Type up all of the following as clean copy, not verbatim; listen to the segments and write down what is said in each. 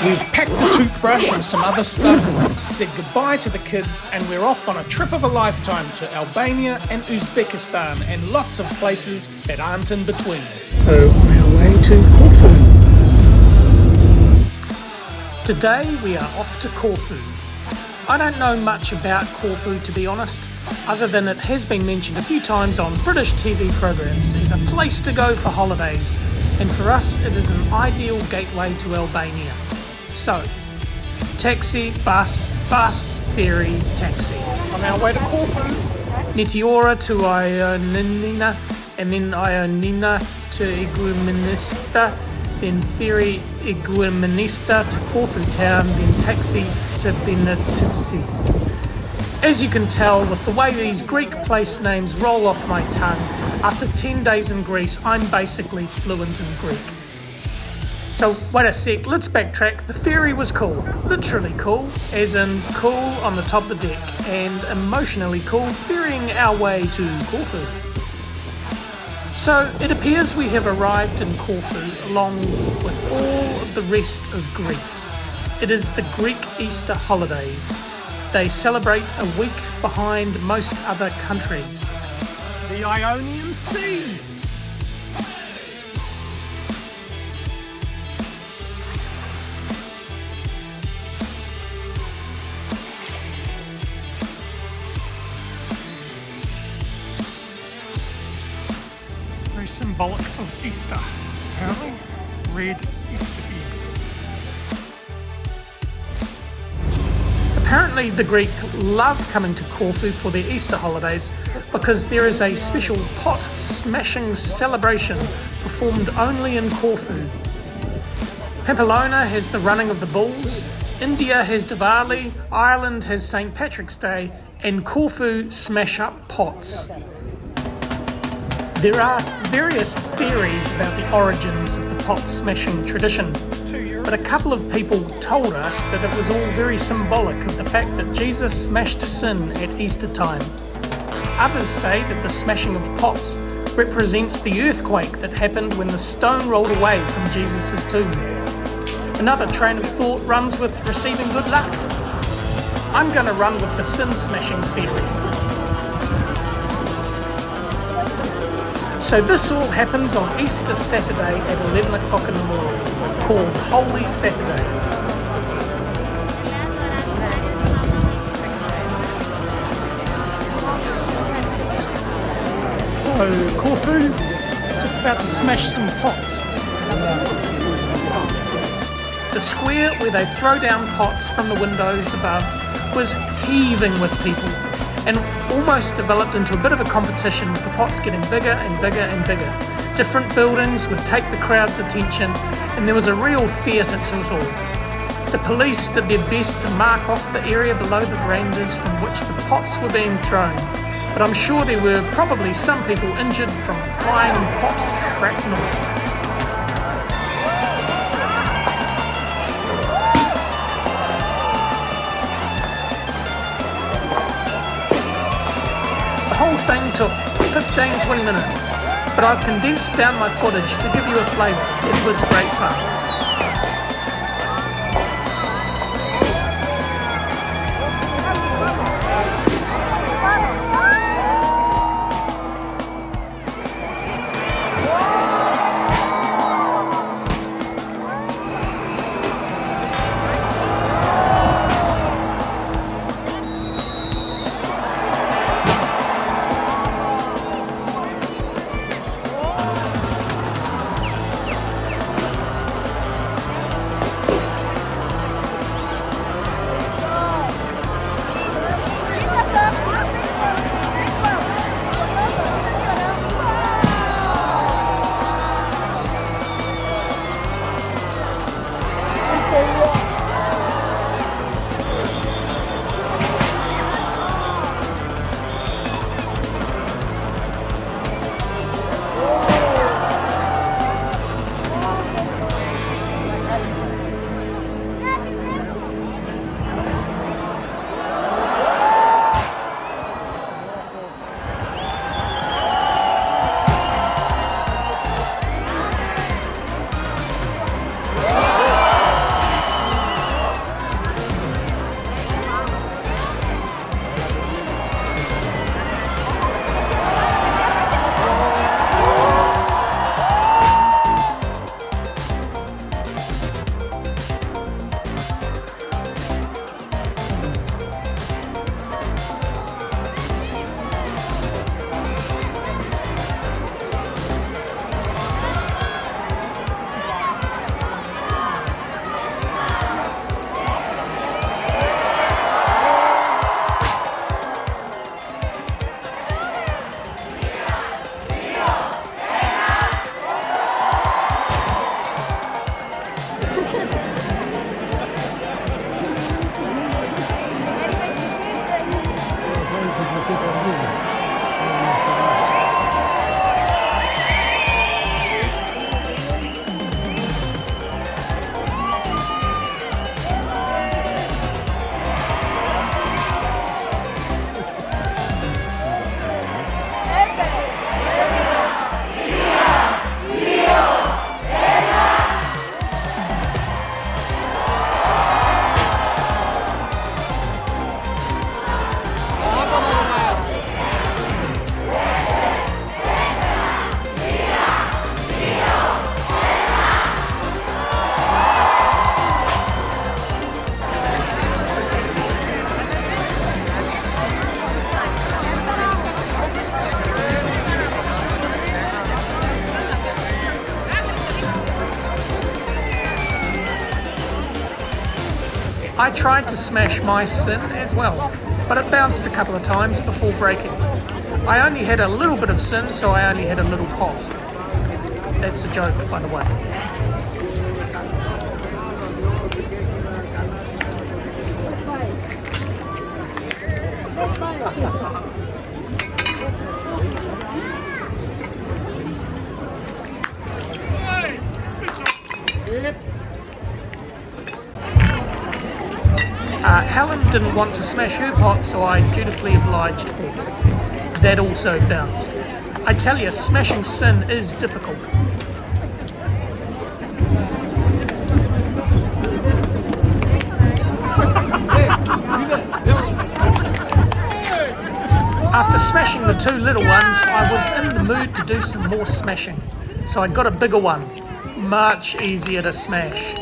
We've packed the toothbrush and some other stuff, said goodbye to the kids, and we're off on a trip of a lifetime to Albania and Uzbekistan and lots of places that aren't in between. So on our way to Corfu. Today we are off to Corfu. I don't know much about Corfu, to be honest, other than it has been mentioned a few times on British TV programs as a place to go for holidays, and for us it is an ideal gateway to Albania. So, taxi, bus, ferry, taxi. On our way to Corfu, Meteora to Ioannina, and then Ioannina to Igumenista, then ferry Igumenista to Corfu Town, then taxi to Benetisis. As you can tell, with the way these Greek place names roll off my tongue, after 10 days in Greece, I'm basically fluent in Greek. So wait a sec, let's backtrack. The ferry was cool, literally cool, as in cool on the top of the deck, and emotionally cool ferrying our way to Corfu. So it appears we have arrived in Corfu along with all of the rest of Greece. It is the Greek Easter holidays. They celebrate a week behind most other countries. The Ionian Sea. Very symbolic of Easter, apparently. Red Easter eggs. Apparently the Greek love coming to Corfu for their Easter holidays because there is a special pot smashing celebration performed only in Corfu. Pamplona has the running of the bulls, India has Diwali, Ireland has St. Patrick's Day, and Corfu smash up pots. There are various theories about the origins of the pot smashing tradition, but a couple of people told us that it was all very symbolic of the fact that Jesus smashed sin at Easter time. Others say that the smashing of pots represents the earthquake that happened when the stone rolled away from Jesus' tomb. Another train of thought runs with receiving good luck. I'm going to run with the sin smashing theory. So this all happens on Easter Saturday at 11 o'clock in the morning, called Holy Saturday. So Corfu, just about to smash some pots. The square where they throw down pots from the windows above was heaving with people, and almost developed into a bit of a competition, with the pots getting bigger and bigger and bigger. Different buildings would take the crowd's attention, and there was a real theatre to it all. The police did their best to mark off the area below the verandas from which the pots were being thrown, but I'm sure there were probably some people injured from flying pot shrapnel. The whole thing took 15-20 minutes, but I've condensed down my footage to give you a flavour. It was great fun. I tried to smash my sin as well, but it bounced a couple of times before breaking. I only had a little bit of sin, so I only had a little pot. That's a joke, by the way. Helen didn't want to smash her pot, so I dutifully obliged for her. That also bounced. I tell you, smashing sin is difficult. After smashing the two little ones, I was in the mood to do some more smashing. So I got a bigger one, much easier to smash.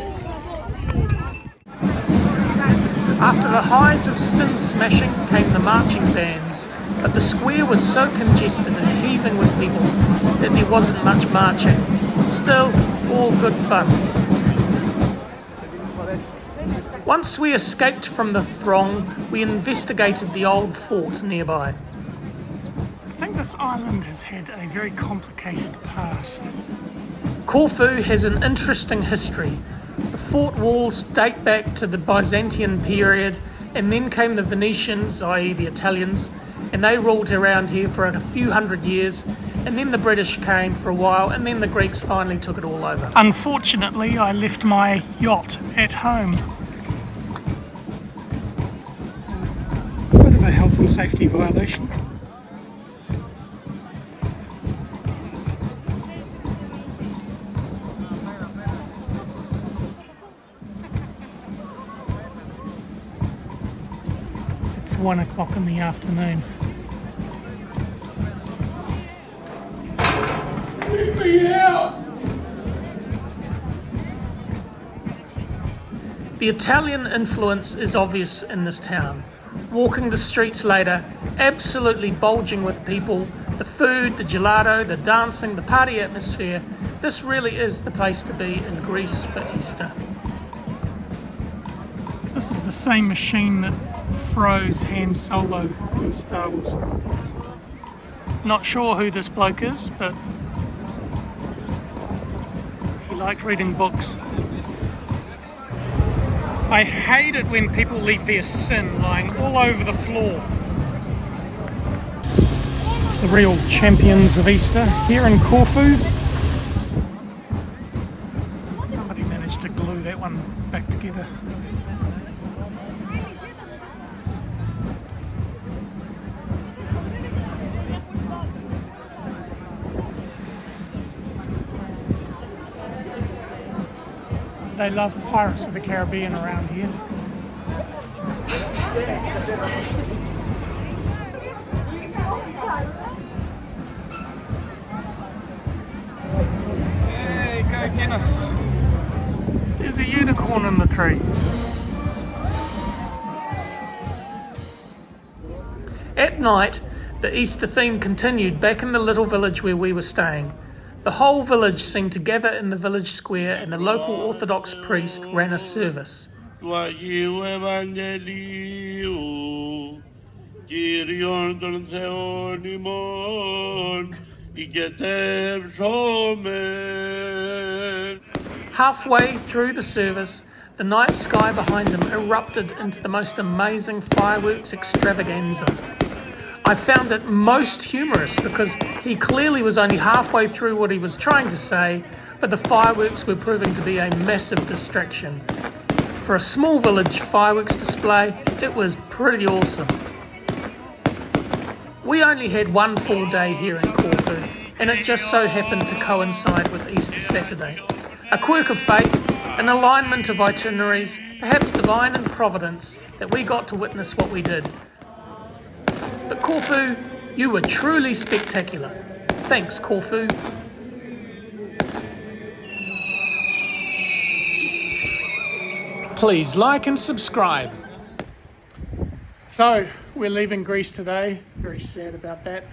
After the highs of sin smashing came the marching bands, but the square was so congested and heaving with people that there wasn't much marching. Still, all good fun. Once we escaped from the throng, we investigated the old fort nearby. I think this island has had a very complicated past. Corfu has an interesting history. The fort walls date back to the Byzantine period, and then came the Venetians, i.e. the Italians, and they ruled around here for a few hundred years, and then the British came for a while, and then the Greeks finally took it all over. Unfortunately, I left my yacht at home. Bit of a health and safety violation. It's 1 o'clock in the afternoon. Let me out! The Italian influence is obvious in this town. Walking the streets later, absolutely bulging with people, the food, the gelato, the dancing, the party atmosphere. This really is the place to be in Greece for Easter. This is the same machine that froze Han Solo in Star Wars. Not sure who this bloke is, but he liked reading books. I hate it when people leave their sin lying all over the floor. The real champions of Easter here in Corfu. Somebody managed to glue that one back together. They love Pirates of the Caribbean around here. Hey, go Dennis. There's a unicorn in the tree. At night, the Easter theme continued back in the little village where we were staying. The whole village seemed to gather in the village square, and the local Orthodox priest ran a service. Halfway through the service, the night sky behind him erupted into the most amazing fireworks extravaganza. I found it most humorous because he clearly was only halfway through what he was trying to say, but the fireworks were proving to be a massive distraction. For a small village fireworks display, it was pretty awesome. We only had one full day here in Corfu, and it just so happened to coincide with Easter Saturday. A quirk of fate, an alignment of itineraries, perhaps divine in providence, that we got to witness what we did. But Corfu, you were truly spectacular. Thanks, Corfu. Please like and subscribe. So, we're leaving Greece today. Very sad about that.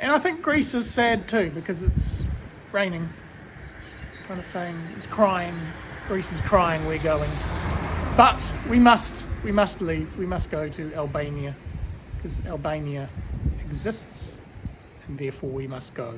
And I think Greece is sad too because it's raining. It's kind of saying it's crying. Greece is crying, we're going. But we must leave. We must go to Albania because Albania exists, and therefore we must go.